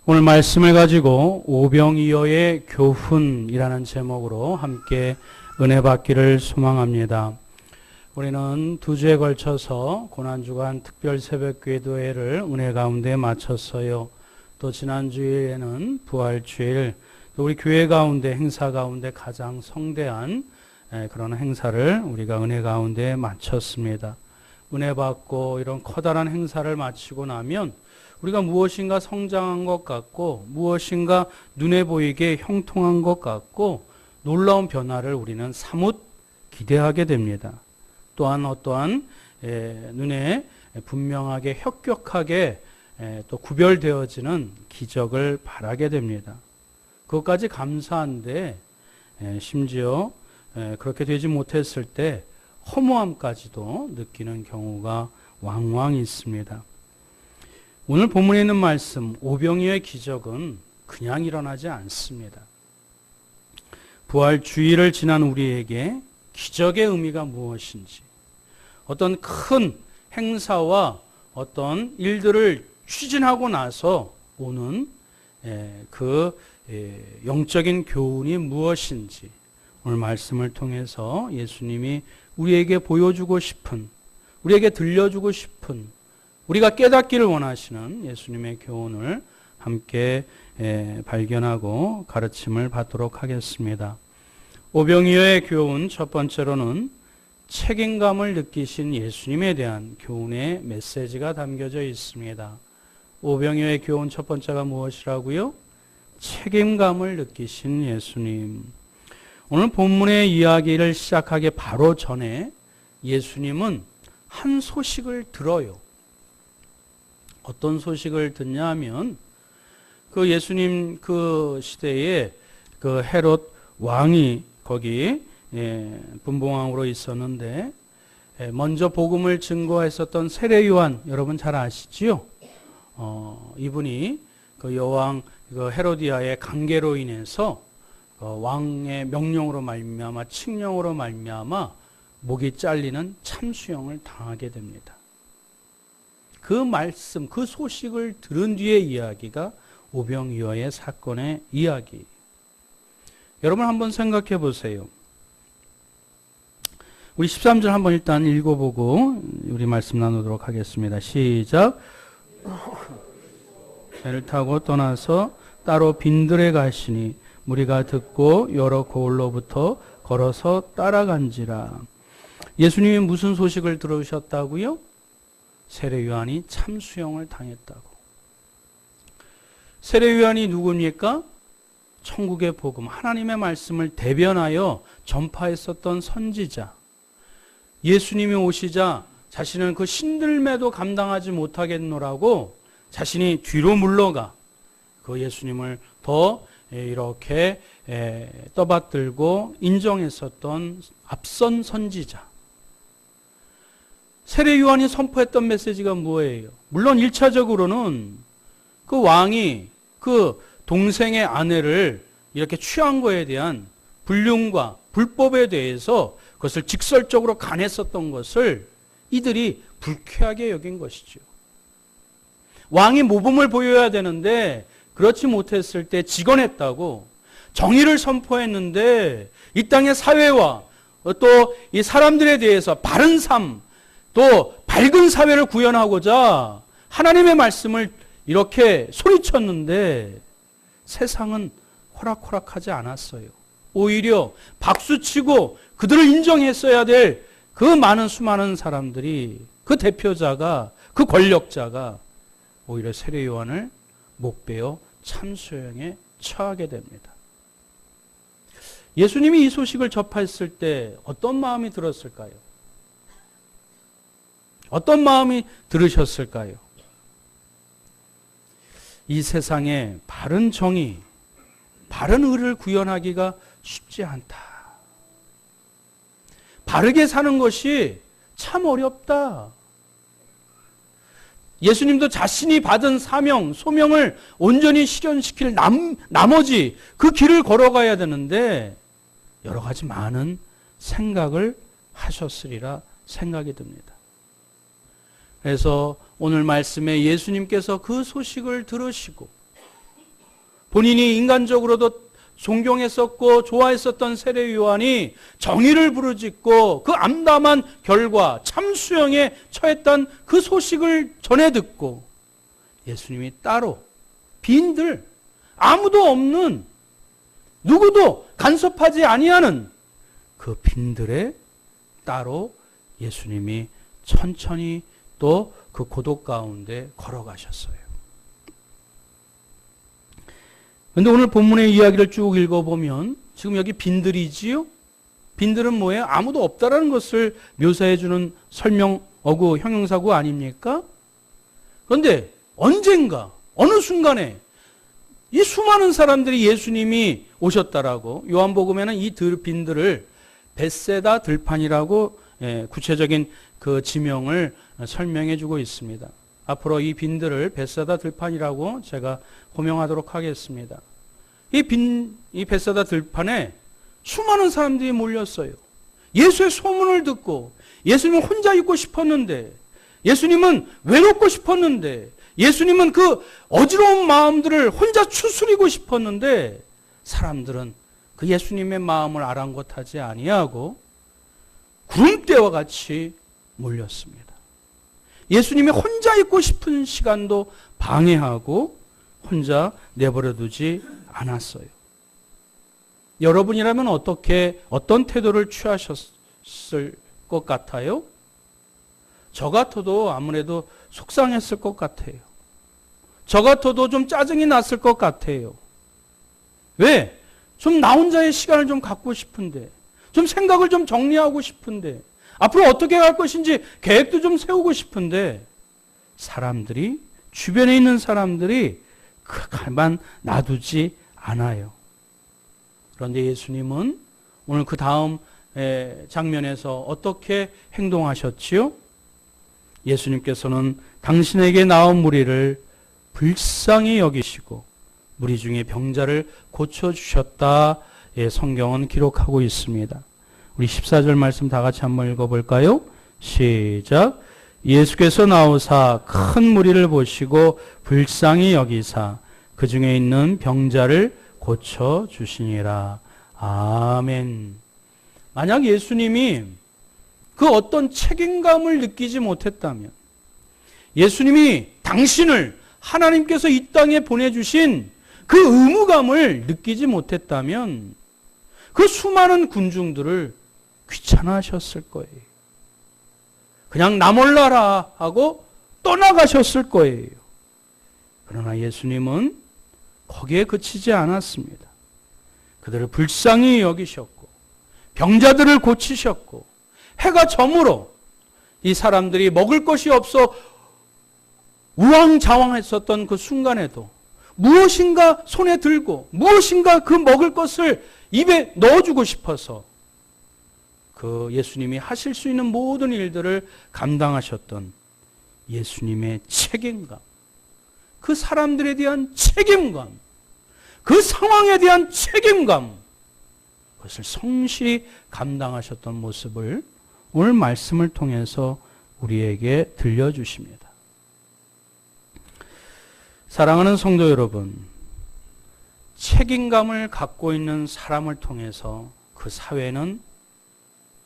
오늘 말씀을 가지고 오병이어의 교훈이라는 제목으로 함께 은혜 받기를 소망합니다. 우리는 두 주에 걸쳐서 고난주간 특별 새벽 기도회를 은혜 가운데 마쳤어요. 또 지난주에는 부활주일, 또 우리 교회 가운데 행사 가운데 가장 성대한 그런 행사를 우리가 은혜 가운데 마쳤습니다. 은혜 받고 이런 커다란 행사를 마치고 나면 우리가 무엇인가 성장한 것 같고 무엇인가 눈에 보이게 형통한 것 같고 놀라운 변화를 우리는 사뭇 기대하게 됩니다. 또한 어떠한 눈에 분명하게 혁격하게 또 구별되어지는 기적을 바라게 됩니다. 그것까지 감사한데 심지어 그렇게 되지 못했을 때 허무함까지도 느끼는 경우가 왕왕 있습니다. 오늘 본문에 있는 말씀 오병이어의 기적은 그냥 일어나지 않습니다. 부활 주일을 지난 우리에게 기적의 의미가 무엇인지, 어떤 큰 행사와 어떤 일들을 추진하고 나서 오는 그 영적인 교훈이 무엇인지 오늘 말씀을 통해서 예수님이 우리에게 보여주고 싶은, 우리에게 들려주고 싶은, 우리가 깨닫기를 원하시는 예수님의 교훈을 함께 발견하고 가르침을 받도록 하겠습니다. 오병이어의 교훈 첫 번째로는 책임감을 느끼신 예수님에 대한 교훈의 메시지가 담겨져 있습니다. 오병이어의 교훈 첫 번째가 무엇이라고요? 책임감을 느끼신 예수님. 오늘 본문의 이야기를 시작하기 바로 전에 예수님은 한 소식을 들어요. 어떤 소식을 듣냐 하면 그 예수님 그 시대에 그 헤롯 왕이 거기 분봉왕으로 있었는데 먼저 복음을 증거했었던 세례 요한 여러분 잘 아시지요? 이분이 그 여왕 그 헤로디아의 관계로 인해서 왕의 명령으로 말미암아 칙령으로 말미암아 목이 잘리는 참수형을 당하게 됩니다. 그 말씀, 그 소식을 들은 뒤의 이야기가 오병이어의 사건의 이야기. 여러분 한번 생각해 보세요. 우리 13절 한번 일단 읽어보고 우리 말씀 나누도록 하겠습니다. 시작. 배를 타고 떠나서 따로 빈들에 가시니 무리가 듣고 여러 고을로부터 걸어서 따라간지라. 예수님이 무슨 소식을 들으셨다고요? 세례 요한이 참수형을 당했다고. 세례 요한이 누굽니까? 천국의 복음, 하나님의 말씀을 대변하여 전파했었던 선지자. 예수님이 오시자 자신은 그 신들매도 감당하지 못하겠노라고 자신이 뒤로 물러가 그 예수님을 더 이렇게 떠받들고 인정했었던 앞선 선지자. 세례 요한이 선포했던 메시지가 뭐예요? 물론 1차적으로는 그 왕이 그 동생의 아내를 이렇게 취한 거에 대한 불륜과 불법에 대해서 그것을 직설적으로 간했었던 것을 이들이 불쾌하게 여긴 것이죠. 왕이 모범을 보여야 되는데 그렇지 못했을 때 직언했다고 정의를 선포했는데 이 땅의 사회와 또 이 사람들에 대해서 바른 삶, 또 밝은 사회를 구현하고자 하나님의 말씀을 이렇게 소리쳤는데 세상은 호락호락하지 않았어요. 오히려 박수치고 그들을 인정했어야 될 그 많은 수많은 사람들이, 그 대표자가, 그 권력자가 오히려 세례 요한을 목베어 참수형에 처하게 됩니다. 예수님이 이 소식을 접했을 때 어떤 마음이 들었을까요? 어떤 마음이 들으셨을까요? 이 세상에 바른 정의, 바른 의를 구현하기가 쉽지 않다. 바르게 사는 것이 참 어렵다. 예수님도 자신이 받은 사명, 소명을 온전히 실현시킬 나머지 그 길을 걸어가야 되는데 여러 가지 많은 생각을 하셨으리라 생각이 듭니다. 그래서 오늘 말씀에 예수님께서 그 소식을 들으시고 본인이 인간적으로도 존경했었고 좋아했었던 세례 요한이 정의를 부르짖고 그 암담한 결과 참수형에 처했던 그 소식을 전해 듣고 예수님이 따로 빈들, 아무도 없는, 누구도 간섭하지 아니하는 그 빈들에 따로 예수님이 천천히 또 그 고독 가운데 걸어가셨어요. 그런데 오늘 본문의 이야기를 쭉 읽어보면 지금 여기 빈들이지요? 빈들은 뭐예요? 아무도 없다라는 것을 묘사해주는 설명, 어구, 형용사구 아닙니까? 그런데 언젠가, 어느 순간에 이 수많은 사람들이 예수님이 오셨다라고 요한복음에는 이 빈들을 벳세다 들판이라고 구체적인 그 지명을 설명해 주고 있습니다. 앞으로 이 빈들을 벳세다 들판이라고 제가 호명하도록 하겠습니다. 이 벳세다 들판에 수많은 사람들이 몰렸어요. 예수의 소문을 듣고 예수님은 혼자 있고 싶었는데, 예수님은 외롭고 싶었는데, 예수님은 그 어지러운 마음들을 혼자 추스리고 싶었는데 사람들은 그 예수님의 마음을 아랑곳하지 아니하고 구름대와 같이 몰렸습니다. 예수님이 혼자 있고 싶은 시간도 방해하고 혼자 내버려두지 않았어요. 여러분이라면 어떤 태도를 취하셨을 것 같아요? 저 같아도 아무래도 속상했을 것 같아요. 저 같아도 좀 짜증이 났을 것 같아요. 왜? 좀 나 혼자의 시간을 좀 갖고 싶은데, 좀 생각을 좀 정리하고 싶은데, 앞으로 어떻게 갈 것인지 계획도 좀 세우고 싶은데, 사람들이, 주변에 있는 사람들이 가만 놔두지 않아요. 그런데 예수님은 오늘 그 다음 장면에서 어떻게 행동하셨지요? 예수님께서는 당신에게 나온 무리를 불쌍히 여기시고 무리 중에 병자를 고쳐주셨다. 성경은 기록하고 있습니다. 우리 14절 말씀 다 같이 한번 읽어볼까요? 시작. 예수께서 나오사 큰 무리를 보시고 불쌍히 여기사 그 중에 있는 병자를 고쳐주시니라. 아멘. 만약 예수님이 그 어떤 책임감을 느끼지 못했다면, 예수님이 당신을 하나님께서 이 땅에 보내주신 그 의무감을 느끼지 못했다면 그 수많은 군중들을 귀찮아하셨을 거예요. 그냥 나 몰라라 하고 떠나가셨을 거예요. 그러나 예수님은 거기에 그치지 않았습니다. 그들을 불쌍히 여기셨고 병자들을 고치셨고 해가 저물어 이 사람들이 먹을 것이 없어 우왕좌왕했었던 그 순간에도 무엇인가 손에 들고 무엇인가 그 먹을 것을 입에 넣어주고 싶어서 그 예수님이 하실 수 있는 모든 일들을 감당하셨던 예수님의 책임감, 그 사람들에 대한 책임감, 그 상황에 대한 책임감, 그것을 성실히 감당하셨던 모습을 오늘 말씀을 통해서 우리에게 들려주십니다. 사랑하는 성도 여러분, 책임감을 갖고 있는 사람을 통해서 그 사회는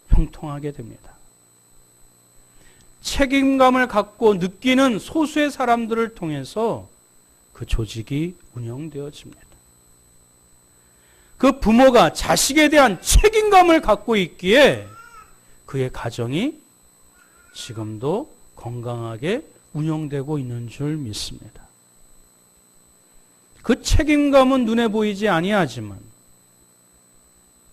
형통하게 됩니다. 책임감을 갖고 느끼는 소수의 사람들을 통해서 그 조직이 운영되어집니다. 그 부모가 자식에 대한 책임감을 갖고 있기에 그의 가정이 지금도 건강하게 운영되고 있는 줄 믿습니다. 그 책임감은 눈에 보이지 아니하지만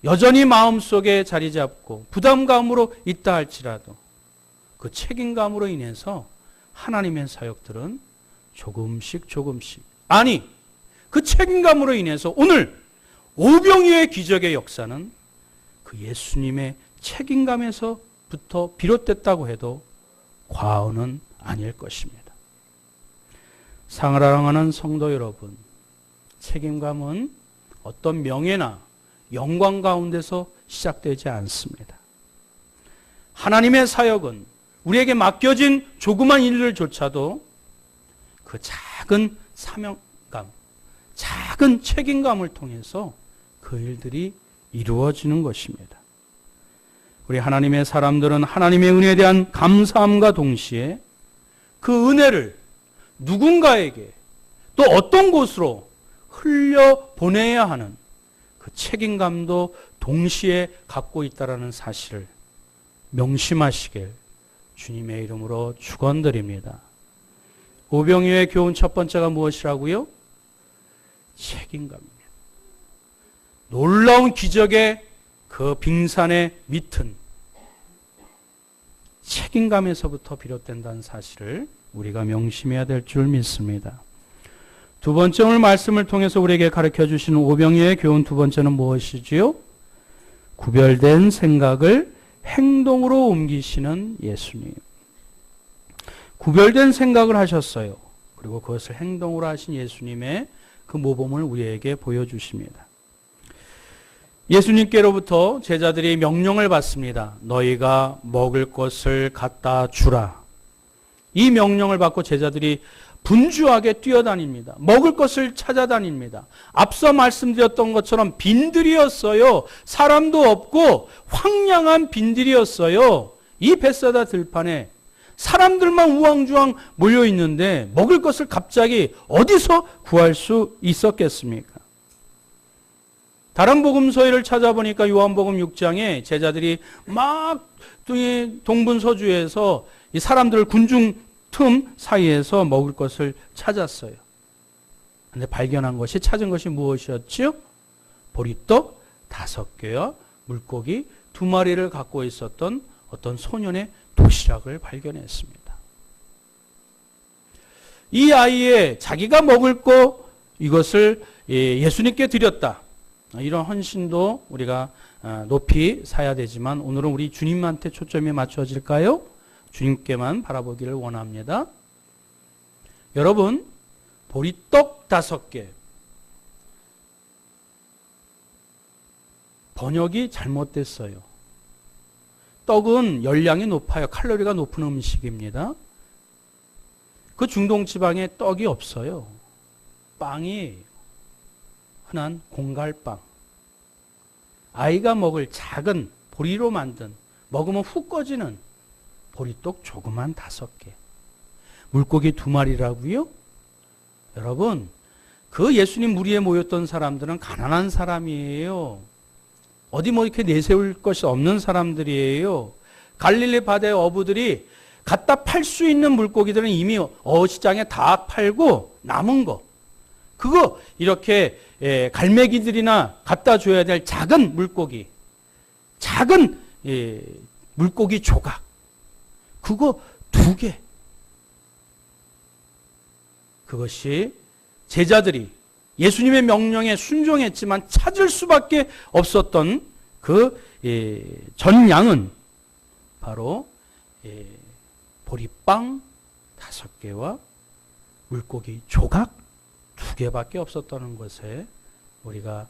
여전히 마음속에 자리 잡고 부담감으로 있다 할지라도 그 책임감으로 인해서 하나님의 사역들은 조금씩 아니 그 책임감으로 인해서 오늘 오병이어의 기적의 역사는 그 예수님의 책임감에서부터 비롯됐다고 해도 과언은 아닐 것입니다. 사랑하는 성도 여러분, 책임감은 어떤 명예나 영광 가운데서 시작되지 않습니다. 하나님의 사역은 우리에게 맡겨진 조그만 일들조차도 그 작은 사명감, 작은 책임감을 통해서 그 일들이 이루어지는 것입니다. 우리 하나님의 사람들은 하나님의 은혜에 대한 감사함과 동시에 그 은혜를 누군가에게 또 어떤 곳으로 흘려보내야 하는 그 책임감도 동시에 갖고 있다는 사실을 명심하시길 주님의 이름으로 축원드립니다. 오병이어의 교훈 첫 번째가 무엇이라고요? 책임감입니다. 놀라운 기적의 그 빙산의 밑은 책임감에서부터 비롯된다는 사실을 우리가 명심해야 될 줄 믿습니다. 두 번째, 오늘 말씀을 통해서 우리에게 가르쳐 주시는 오병이어의 교훈 두 번째는 무엇이지요? 구별된 생각을 행동으로 옮기시는 예수님. 구별된 생각을 하셨어요. 그리고 그것을 행동으로 하신 예수님의 그 모범을 우리에게 보여주십니다. 예수님께로부터 제자들이 명령을 받습니다. 너희가 먹을 것을 갖다 주라. 이 명령을 받고 제자들이 분주하게 뛰어다닙니다. 먹을 것을 찾아다닙니다. 앞서 말씀드렸던 것처럼 빈들이었어요. 사람도 없고 황량한 빈들이었어요. 이 벳사다 들판에 사람들만 우왕좌왕 몰려 있는데 먹을 것을 갑자기 어디서 구할 수 있었겠습니까? 다른 복음서를 찾아보니까 요한복음 6장에 제자들이 막 동분서주에서 이 사람들 군중 틈 사이에서 먹을 것을 찾았어요. 그런데 발견한 것이, 찾은 것이 무엇이었죠? 보리떡 5개와 물고기 2마리를 갖고 있었던 어떤 소년의 도시락을 발견했습니다. 이 아이의 자기가 먹을 거 이것을 예수님께 드렸다. 이런 헌신도 우리가 높이 사야 되지만 오늘은 우리 주님한테 초점이 맞춰질까요? 주님께만 바라보기를 원합니다. 여러분, 보리떡 5개. 번역이 잘못됐어요. 떡은 열량이 높아요. 칼로리가 높은 음식입니다. 그 중동 지방에 떡이 없어요. 빵이 흔한 공갈빵. 아이가 먹을 작은 보리로 만든, 먹으면 훅 꺼지는 보리떡 조그만 5개. 물고기 2마리라고요? 여러분, 그 예수님 무리에 모였던 사람들은 가난한 사람이에요. 어디 뭐 이렇게 내세울 것이 없는 사람들이에요. 갈릴리 바다의 어부들이 갖다 팔 수 있는 물고기들은 이미 어시장에 다 팔고 남은 거. 그거 이렇게 갈매기들이나 갖다 줘야 될 작은 물고기. 작은 물고기 조각. 그거 2개. 그것이 제자들이 예수님의 명령에 순종했지만 찾을 수밖에 없었던 그 전량은 바로 보리빵 5개와 물고기 조각 2개밖에 없었다는 것에 우리가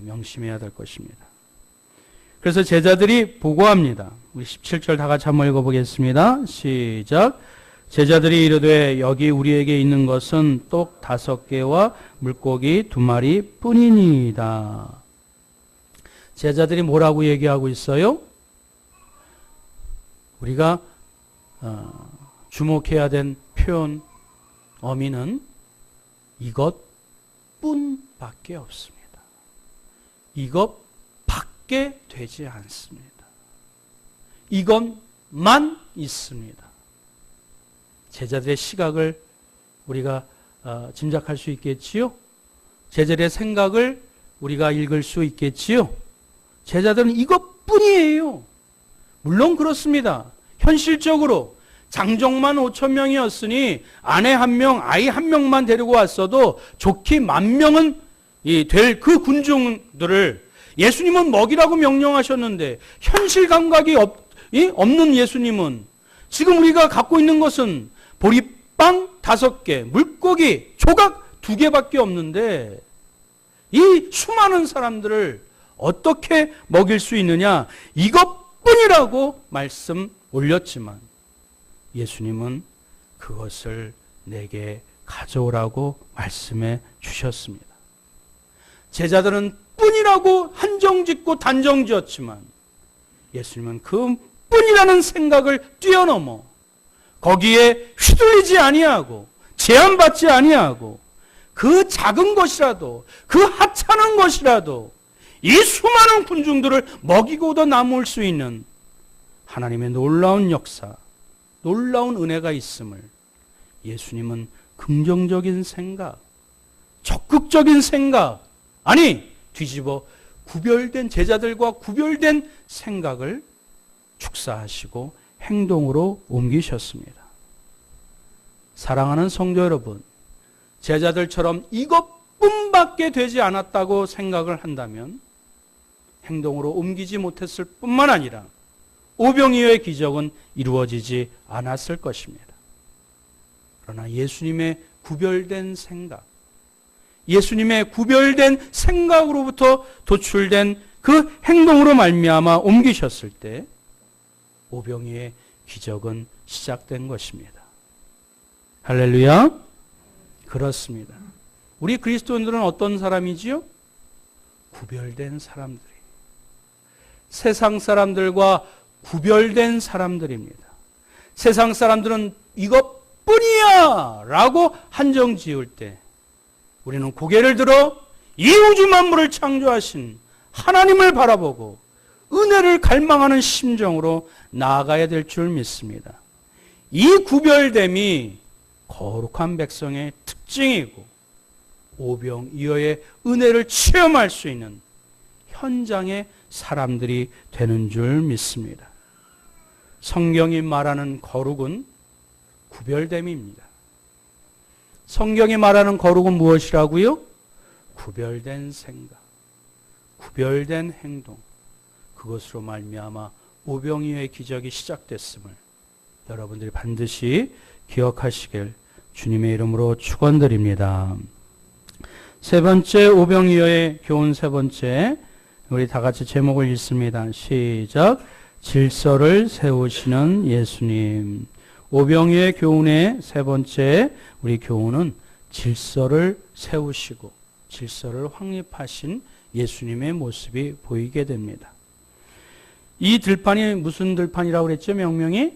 명심해야 될 것입니다. 그래서 제자들이 보고합니다. 우리 17절 다 같이 한번 읽어보겠습니다. 시작. 제자들이 이르되 여기 우리에게 있는 것은 떡 5개와 물고기 2마리 뿐이니이다. 제자들이 뭐라고 얘기하고 있어요? 우리가 주목해야 된 표현 어미는 이것뿐밖에 없습니다. 이것밖에 되지 않습니다. 이것만 있습니다. 제자들의 시각을 우리가 짐작할 수 있겠지요? 제자들의 생각을 우리가 읽을 수 있겠지요? 제자들은 이것뿐이에요. 물론 그렇습니다. 현실적으로 장정만 5,000명이었으니 아내 1명, 아이 1명만 데리고 왔어도 좋기 10,000명은 될 그 군중들을 예수님은 먹이라고 명령하셨는데 현실 감각이 없는 예수님은 지금 우리가 갖고 있는 것은 보리빵 5개, 물고기 조각 2개밖에 없는데 이 수많은 사람들을 어떻게 먹일 수 있느냐? 이것뿐이라고 말씀 올렸지만 예수님은 그것을 내게 가져오라고 말씀해 주셨습니다. 제자들은 뿐이라고 한정짓고 단정지었지만 예수님은 그 뿐이라는 생각을 뛰어넘어 거기에 휘둘리지 아니하고 제한받지 아니하고 그 작은 것이라도 그 하찮은 것이라도 이 수많은 군중들을 먹이고도 남을 수 있는 하나님의 놀라운 역사, 놀라운 은혜가 있음을 예수님은 긍정적인 생각, 적극적인 생각, 아니 뒤집어 구별된 제자들과 구별된 생각을 축사하시고 행동으로 옮기셨습니다. 사랑하는 성도 여러분, 제자들처럼 이것뿐밖에 되지 않았다고 생각을 한다면 행동으로 옮기지 못했을 뿐만 아니라 오병이어의 기적은 이루어지지 않았을 것입니다. 그러나 예수님의 구별된 생각, 예수님의 구별된 생각으로부터 도출된 그 행동으로 말미암아 옮기셨을 때 오병이어의 기적은 시작된 것입니다. 할렐루야. 그렇습니다. 우리 그리스도인들은 어떤 사람이지요? 구별된 사람들이. 세상 사람들과 구별된 사람들입니다. 세상 사람들은 이것뿐이야 라고 한정 지을 때 우리는 고개를 들어 이 우주 만물을 창조하신 하나님을 바라보고 은혜를 갈망하는 심정으로 나아가야 될 줄 믿습니다. 이 구별됨이 거룩한 백성의 특징이고 오병이어의 은혜를 체험할 수 있는 현장의 사람들이 되는 줄 믿습니다. 성경이 말하는 거룩은 구별됨입니다. 성경이 말하는 거룩은 무엇이라고요? 구별된 생각, 구별된 행동, 그것으로 말미암아 오병이어의 기적이 시작됐음을 여러분들이 반드시 기억하시길 주님의 이름으로 축원드립니다. 세 번째, 오병이어의 교훈 세 번째, 우리 다 같이 제목을 읽습니다. 시작. 질서를 세우시는 예수님. 오병이어의 교훈의 세 번째 우리 교훈은 질서를 세우시고 질서를 확립하신 예수님의 모습이 보이게 됩니다. 이 들판이 무슨 들판이라고 그랬죠? 명명이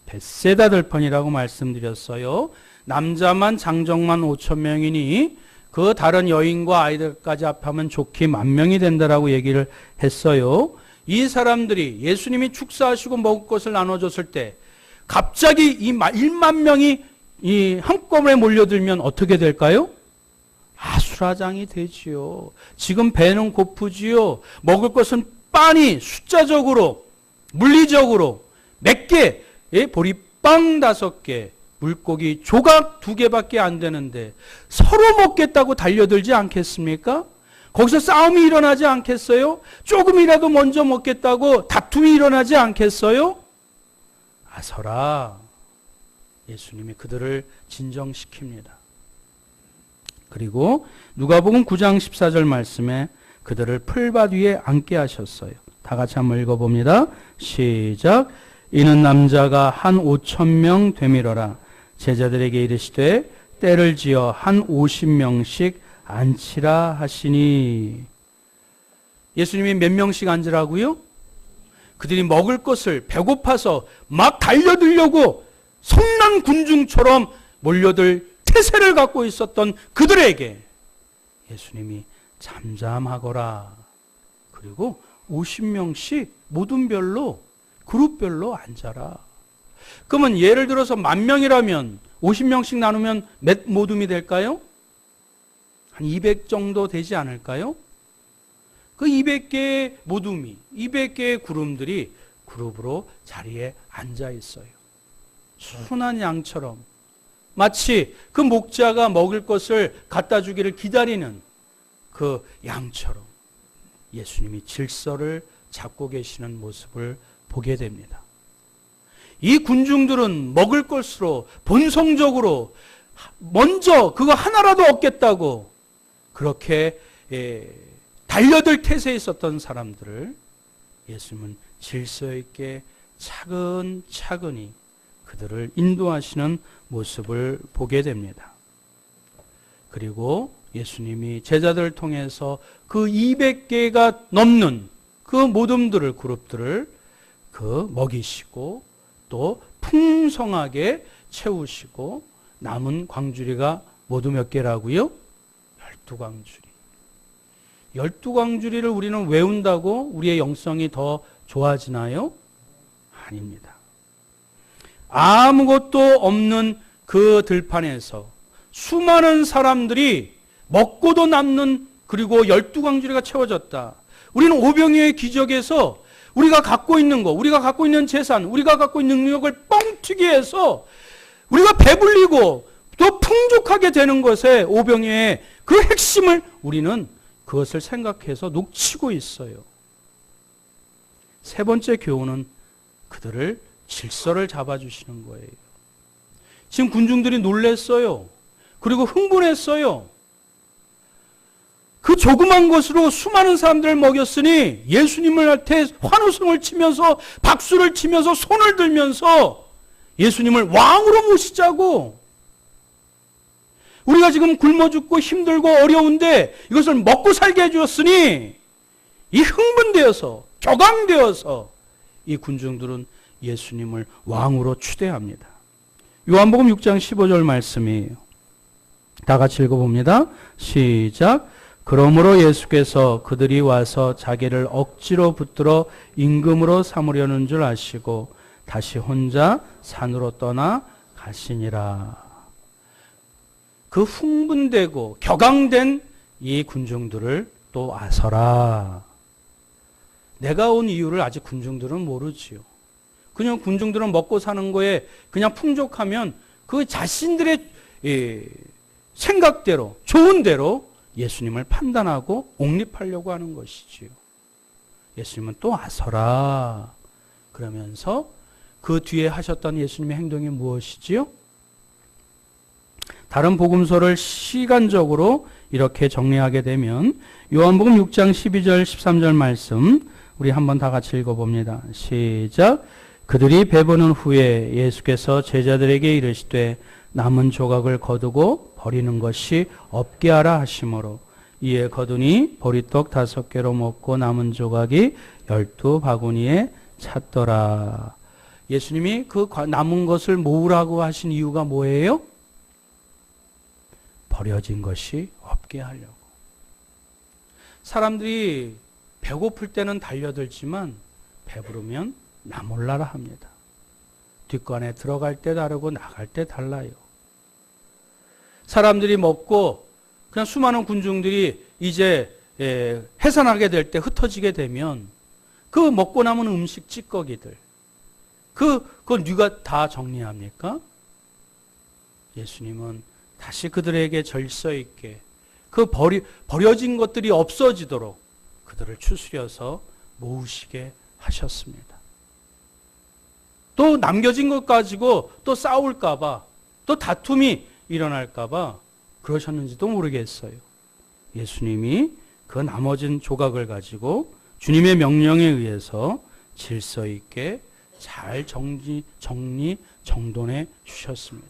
벳세다 들판이라고 말씀드렸어요. 남자만 장정만 5,000명이니 그 다른 여인과 아이들까지 합하면 좋게 10,000명이 된다라고 얘기를 했어요. 이 사람들이 예수님이 축사하시고 먹을 것을 나눠줬을 때 갑자기 이 10,000명이 한꺼번에 몰려들면 어떻게 될까요? 아수라장이 되지요. 지금 배는 고프지요. 먹을 것은 빤히 숫자적으로 물리적으로 몇 개, 보리빵 5개, 물고기 조각 2개밖에 안 되는데 서로 먹겠다고 달려들지 않겠습니까? 거기서 싸움이 일어나지 않겠어요? 조금이라도 먼저 먹겠다고 다툼이 일어나지 않겠어요? 아서라. 예수님이 그들을 진정시킵니다. 그리고 누가복음 9장 14절 말씀에 그들을 풀밭 위에 앉게 하셨어요. 다 같이 한번 읽어봅니다. 시작. 이는 남자가 한 5,000명 되밀어라. 제자들에게 이르시되 때를 지어 한 50명씩 앉히라 하시니. 예수님이 몇 명씩 앉으라고요? 그들이 먹을 것을 배고파서 막 달려들려고 성난 군중처럼 몰려들 태세를 갖고 있었던 그들에게 예수님이 잠잠하거라. 그리고 50명씩 모든 별로 그룹별로 앉아라. 그러면 예를 들어서 10,000명이라면 50명씩 나누면 몇 모둠이 될까요? 한 200 정도 되지 않을까요? 그 200개의 모둠이, 200개의 구름들이 그룹으로 자리에 앉아 있어요. 순한 양처럼 마치 그 목자가 먹을 것을 갖다 주기를 기다리는 그 양처럼 예수님이 질서를 잡고 계시는 모습을 보게 됩니다. 이 군중들은 먹을 것으로 본성적으로 먼저 그거 하나라도 얻겠다고 그렇게 달려들 태세에 있었던 사람들을 예수님은 질서 있게 차근차근히 그들을 인도하시는 모습을 보게 됩니다. 그리고 예수님이 제자들을 통해서 그 200개가 넘는 그 모둠들을, 그룹들을 먹이시고 또 풍성하게 채우시고, 남은 광주리가 모두 몇 개라고요? 12광주리. 12광주리를 우리는 외운다고 우리의 영성이 더 좋아지나요? 아닙니다. 아무것도 없는 그 들판에서 수많은 사람들이 먹고도 남는, 그리고 12광주리가 채워졌다. 우리는 오병이어의 기적에서 우리가 갖고 있는 거, 우리가 갖고 있는 재산, 우리가 갖고 있는 능력을 뻥튀기 해서 우리가 배불리고 또 풍족하게 되는 것에, 오병이어의 그 핵심을 우리는 그것을 생각해서 놓치고 있어요. 세 번째 교훈은 그들을 질서를 잡아주시는 거예요. 지금 군중들이 놀랬어요. 그리고 흥분했어요. 그 조그만 것으로 수많은 사람들을 먹였으니 예수님한테 환호성을 치면서, 박수를 치면서, 손을 들면서 예수님을 왕으로 모시자고. 우리가 지금 굶어 죽고 힘들고 어려운데 이것을 먹고 살게 해주었으니, 이 흥분되어서, 격앙되어서 이 군중들은 예수님을 왕으로 추대합니다. 요한복음 6장 15절 말씀이에요. 다 같이 읽어봅니다. 시작. 그러므로 예수께서 그들이 와서 자기를 억지로 붙들어 임금으로 삼으려는 줄 아시고 다시 혼자 산으로 떠나 가시니라. 그 흥분되고 격앙된 이 군중들을 또 아서라. 내가 온 이유를 아직 군중들은 모르지요. 그냥 군중들은 먹고 사는 거에 그냥 풍족하면 그 자신들의 생각대로, 좋은 대로 예수님을 판단하고 옹립하려고 하는 것이지요. 예수님은 또 아서라 그러면서 그 뒤에 하셨던 예수님의 행동이 무엇이지요? 다른 복음서를 시간적으로 이렇게 정리하게 되면 요한복음 6장 12절 13절 말씀 우리 한번 다 같이 읽어봅니다. 시작. 그들이 배부른 후에 예수께서 제자들에게 이르시되 남은 조각을 거두고 버리는 것이 없게 하라 하시므로 이에 거두니 보리떡 5개로 먹고 남은 조각이 12바구니에 찼더라. 예수님이 그 남은 것을 모으라고 하신 이유가 뭐예요? 버려진 것이 없게 하려고. 사람들이 배고플 때는 달려들지만 배부르면 나몰라라 합니다. 뒷관에 들어갈 때 다르고 나갈 때 달라요. 사람들이 먹고 그냥 수많은 군중들이 이제 해산하게 될 때, 흩어지게 되면 그 먹고 남은 음식 찌꺼기들, 그걸 누가 다 정리합니까? 예수님은 다시 그들에게 질서 있게 그 버려진 것들이 없어지도록 그들을 추스려서 모으시게 하셨습니다. 또 남겨진 것 가지고 또 싸울까봐, 또 다툼이 일어날까봐 그러셨는지도 모르겠어요. 예수님이 그 나머진 조각을 가지고 주님의 명령에 의해서 질서 있게 잘 정돈해 주셨습니다.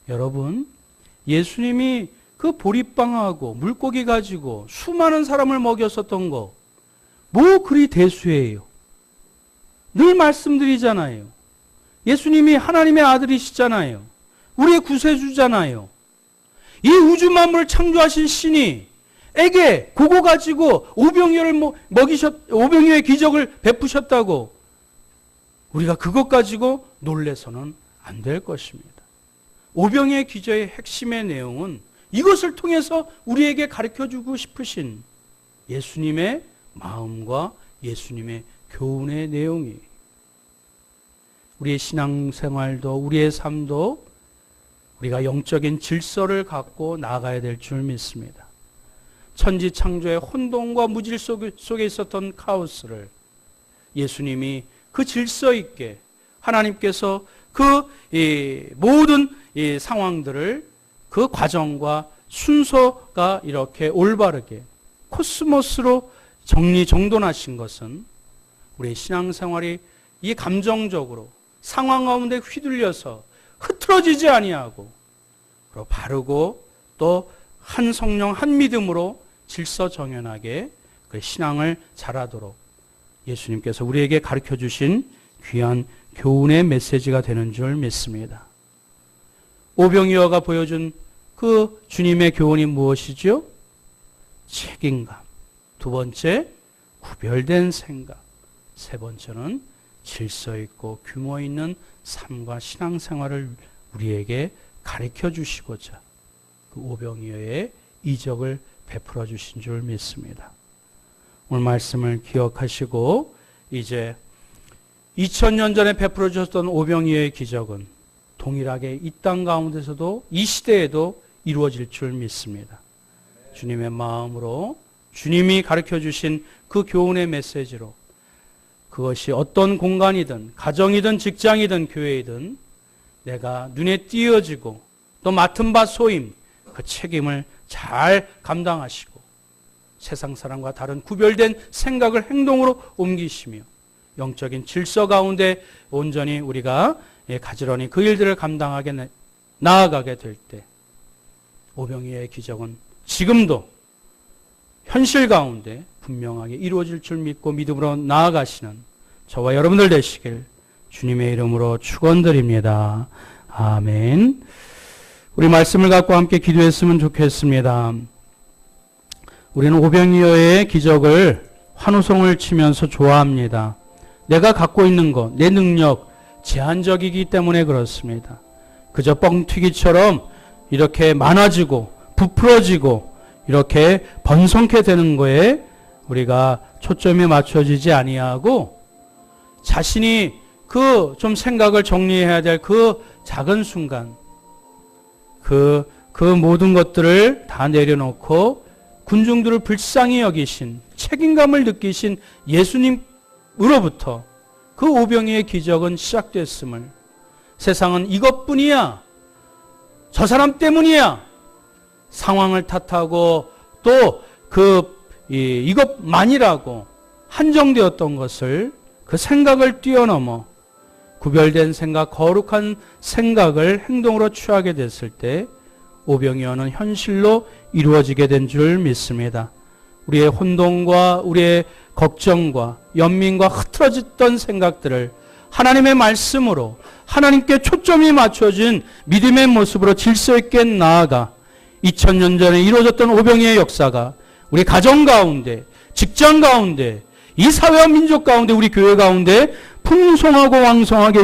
여러분, 예수님이 그 보리빵하고 물고기 가지고 수많은 사람을 먹였었던 거, 뭐 그리 대수예요. 늘 말씀드리잖아요. 예수님이 하나님의 아들이시잖아요. 우리의 구세주잖아요. 이 우주 만물을 창조하신 신이 에게 그거 가지고 오병이어의 기적을 베푸셨다고 우리가 그것 가지고 놀래서는 안 될 것입니다. 오병이어의 기적의 핵심의 내용은 이것을 통해서 우리에게 가르쳐주고 싶으신 예수님의 마음과 예수님의 교훈의 내용이, 우리의 신앙생활도 우리의 삶도 우리가 영적인 질서를 갖고 나아가야 될 줄 믿습니다. 천지창조의 혼돈과 무질 속에 있었던 카오스를 예수님이 그 질서 있게, 하나님께서 그 모든 이 상황들을, 그 과정과 순서가 이렇게 올바르게 코스모스로 정돈하신 것은 우리의 신앙생활이 이 감정적으로 상황 가운데 휘둘려서 흐트러지지 아니하고 바르고 또 한 성령 한 믿음으로 질서정연하게 그 신앙을 잘하도록 예수님께서 우리에게 가르쳐 주신 귀한 교훈의 메시지가 되는 줄 믿습니다. 오병이어가 보여준 그 주님의 교훈이 무엇이죠? 책임감. 두 번째, 구별된 생각. 세 번째는 질서 있고 규모 있는 삶과 신앙생활을 우리에게 가르쳐 주시고자 그 오병이어의 이적을 베풀어 주신 줄 믿습니다. 오늘 말씀을 기억하시고 이제 2000년 전에 베풀어 주셨던 오병이어의 기적은 동일하게 이 땅 가운데서도 이 시대에도 이루어질 줄 믿습니다. 주님의 마음으로 주님이 가르쳐 주신 그 교훈의 메시지로 그것이 어떤 공간이든 가정이든 직장이든 교회이든 내가 눈에 띄어지고 또 맡은 바 소임 그 책임을 잘 감당하시고 세상 사람과 다른 구별된 생각을 행동으로 옮기시며 영적인 질서 가운데 온전히 우리가 가지런히 그 일들을 감당하게 나아가게 될 때 오병이어의 기적은 지금도 현실 가운데 분명하게 이루어질 줄 믿고 믿음으로 나아가시는 저와 여러분들 되시길 주님의 이름으로 축원드립니다. 아멘. 우리 말씀을 갖고 함께 기도했으면 좋겠습니다. 우리는 오병이어의 기적을 환호성을 치면서 좋아합니다. 내가 갖고 있는 것, 내 능력 제한적이기 때문에 그렇습니다. 그저 뻥튀기처럼 이렇게 많아지고 부풀어지고 이렇게 번성케 되는 거에 우리가 초점이 맞춰지지 아니하고 자신이 그 좀 생각을 정리해야 될 그 작은 순간 그 모든 것들을 다 내려놓고 군중들을 불쌍히 여기신 책임감을 느끼신 예수님으로부터 그 오병이어의 기적은 시작됐음을 세상은 이것뿐이야 저 사람 때문이야 상황을 탓하고 또 이것만이라고 한정되었던 것을 그 생각을 뛰어넘어 구별된 생각, 거룩한 생각을 행동으로 취하게 됐을 때 오병이어는 현실로 이루어지게 된 줄 믿습니다. 우리의 혼돈과 우리의 걱정과 연민과 흐트러졌던 생각들을 하나님의 말씀으로 하나님께 초점이 맞춰진 믿음의 모습으로 질서 있게 나아가 2000년 전에 이루어졌던 오병이어의 역사가 우리 가정 가운데, 직장 가운데, 이 사회와 민족 가운데, 우리 교회 가운데 풍성하고 왕성하게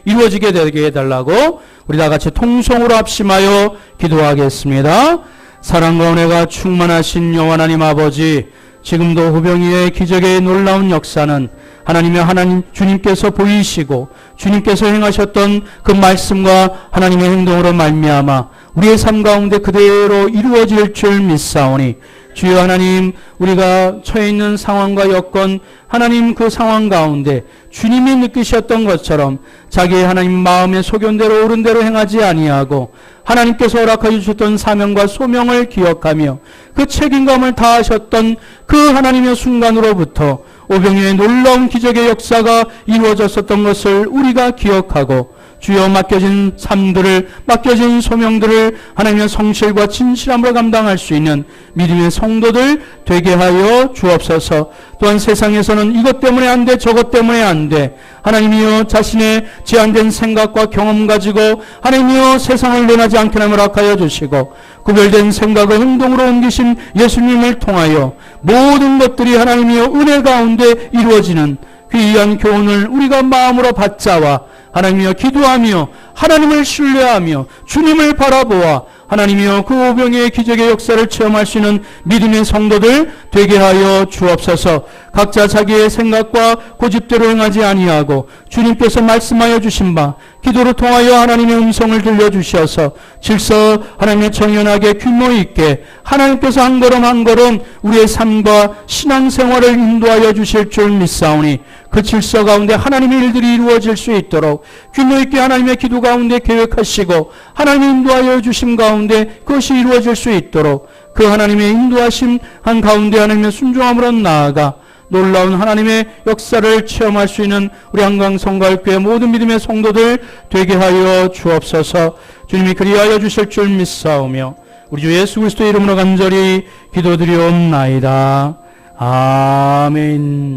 이루어지게 되게 해달라고 우리 다 같이 통성으로 합심하여 기도하겠습니다. 사랑과 은혜가 충만하신 여호와 하나님 아버지, 지금도 오병이어의 기적의 놀라운 역사는 하나님 주님께서 보이시고 주님께서 행하셨던 그 말씀과 하나님의 행동으로 말미암아 우리의 삶 가운데 그대로 이루어질 줄 믿사오니 주여 하나님, 우리가 처해 있는 상황과 여건, 하나님 그 상황 가운데 주님이 느끼셨던 것처럼 자기의 하나님 마음의 소견대로 옳은 대로 행하지 아니하고 하나님께서 허락하여 주셨던 사명과 소명을 기억하며 그 책임감을 다하셨던 그 하나님의 순간으로부터 오병이어의 놀라운 기적의 역사가 이루어졌었던 것을 우리가 기억하고 주여 맡겨진 삶들을, 맡겨진 소명들을 하나님의 성실과 진실함으로 감당할 수 있는 믿음의 성도들 되게 하여 주옵소서. 또한 세상에서는 이것 때문에 안 돼, 저것 때문에 안 돼, 하나님이여 자신의 제한된 생각과 경험 가지고 하나님이여 세상을 논하지 않게 하나님을 허락하여 주시고 구별된 생각을 행동으로 옮기신 예수님을 통하여 모든 것들이 하나님이여 은혜 가운데 이루어지는 귀한 교훈을 우리가 마음으로 받자와 하나님이여 기도하며 하나님을 신뢰하며 주님을 바라보아 하나님이여 그 오병이어의 기적의 역사를 체험할 수 있는 믿음의 성도들 되게 하여 주옵소서. 각자 자기의 생각과 고집대로 행하지 아니하고 주님께서 말씀하여 주신 바 기도를 통하여 하나님의 음성을 들려주셔서 질서 하나님의 정연하게 규모 있게 하나님께서 한 걸음 한 걸음 우리의 삶과 신앙생활을 인도하여 주실 줄 믿사오니 그 질서 가운데 하나님의 일들이 이루어질 수 있도록 규모 있게 하나님의 기도 가운데 계획하시고 하나님의 인도하여 주심 가운데 그것이 이루어질 수 있도록 그 하나님의 인도하심 한 가운데 하나님의 순종함으로 나아가 놀라운 하나님의 역사를 체험할 수 있는 우리 한강성가교회 모든 믿음의 성도들 되게 하여 주옵소서. 주님이 그리하여 주실 줄 믿사오며 우리 주 예수 그리스도의 이름으로 간절히 기도드리옵나이다. 아멘.